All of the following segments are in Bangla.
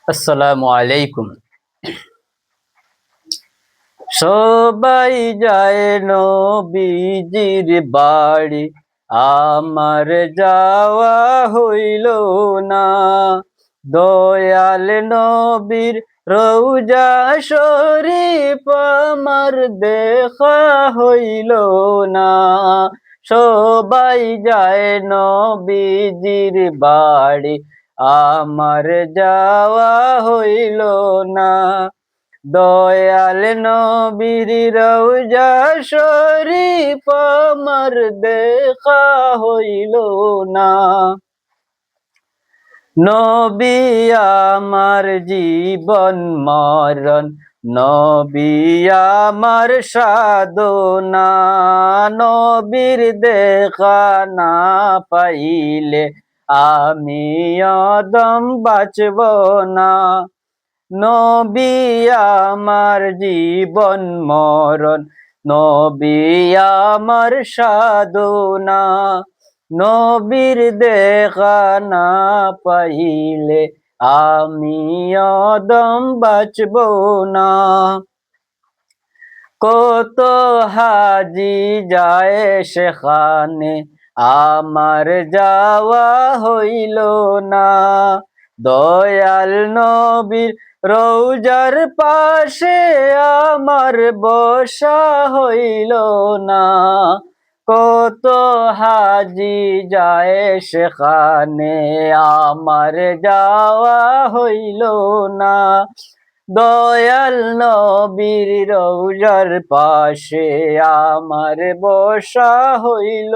আসসালামু আলাইকুম। সবাই যায় নবীজির বাড়ি, আমার যাওয়া হইল না। দয়াল নবীর রওজা শরীফ আমার দেখা হইল না। সবাই যায় নবীজির বাড়ি, আমার যাওয়া হইল না। দয়াল নবীর রওজা শরীফ আমার দেখা হইল না। নবী আমার জীবন মরণ, নবী আমার সাধনা। নবীর দেখা না পাইলে আমি অদম বাঁচব না। নবী আমার জীবন মরণ, নবী আমার সাধনা। নবীর দেখা না পাইলে আমি অদম বাঁচব না। কত হাজি যায় সেখানে, আমার যাওয়া হইল না। দয়াল নবীর রওজার পাশে আমার বসা হইল না। কত হাজি যায় সেখানে, আমার যাওয়া হইল না। দয়াল নবীর রওজার পাশে আমার বসা হইল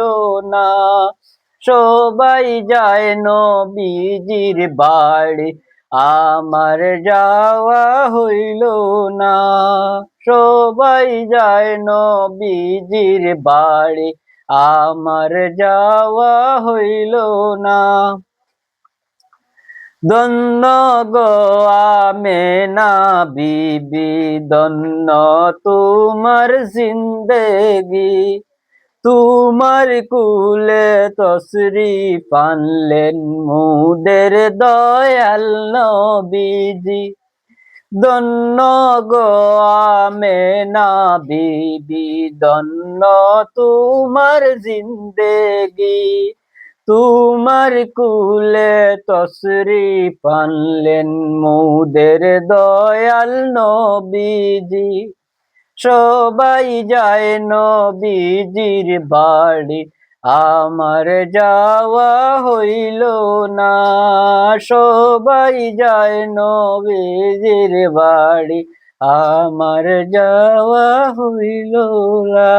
না। সবাই যায় নবীজির বাড়ি, আমার যাওয়া হইল না। সবাই যায় নবীজির বাড়ি, আমার যাওয়া হইল না। ধন্য গো আমেনা বিবি, ধন্য তোমার জিন্দেগি। তোমার কুলে তশরিফ আনলেন মুদের দয়াল নবীজি। ধন্য গো আমেনা বিবি, ধন্য তোমার জিন্দেগি। তোমার কুলে তশরিফ আনলেন মুদের দয়াল নবীজি। সবাই যায় নবীজির বাড়ি, আমার যাওয়া হইল না। সবাই যায় নবীজির বাড়ি, আমার যাওয়া হইল না।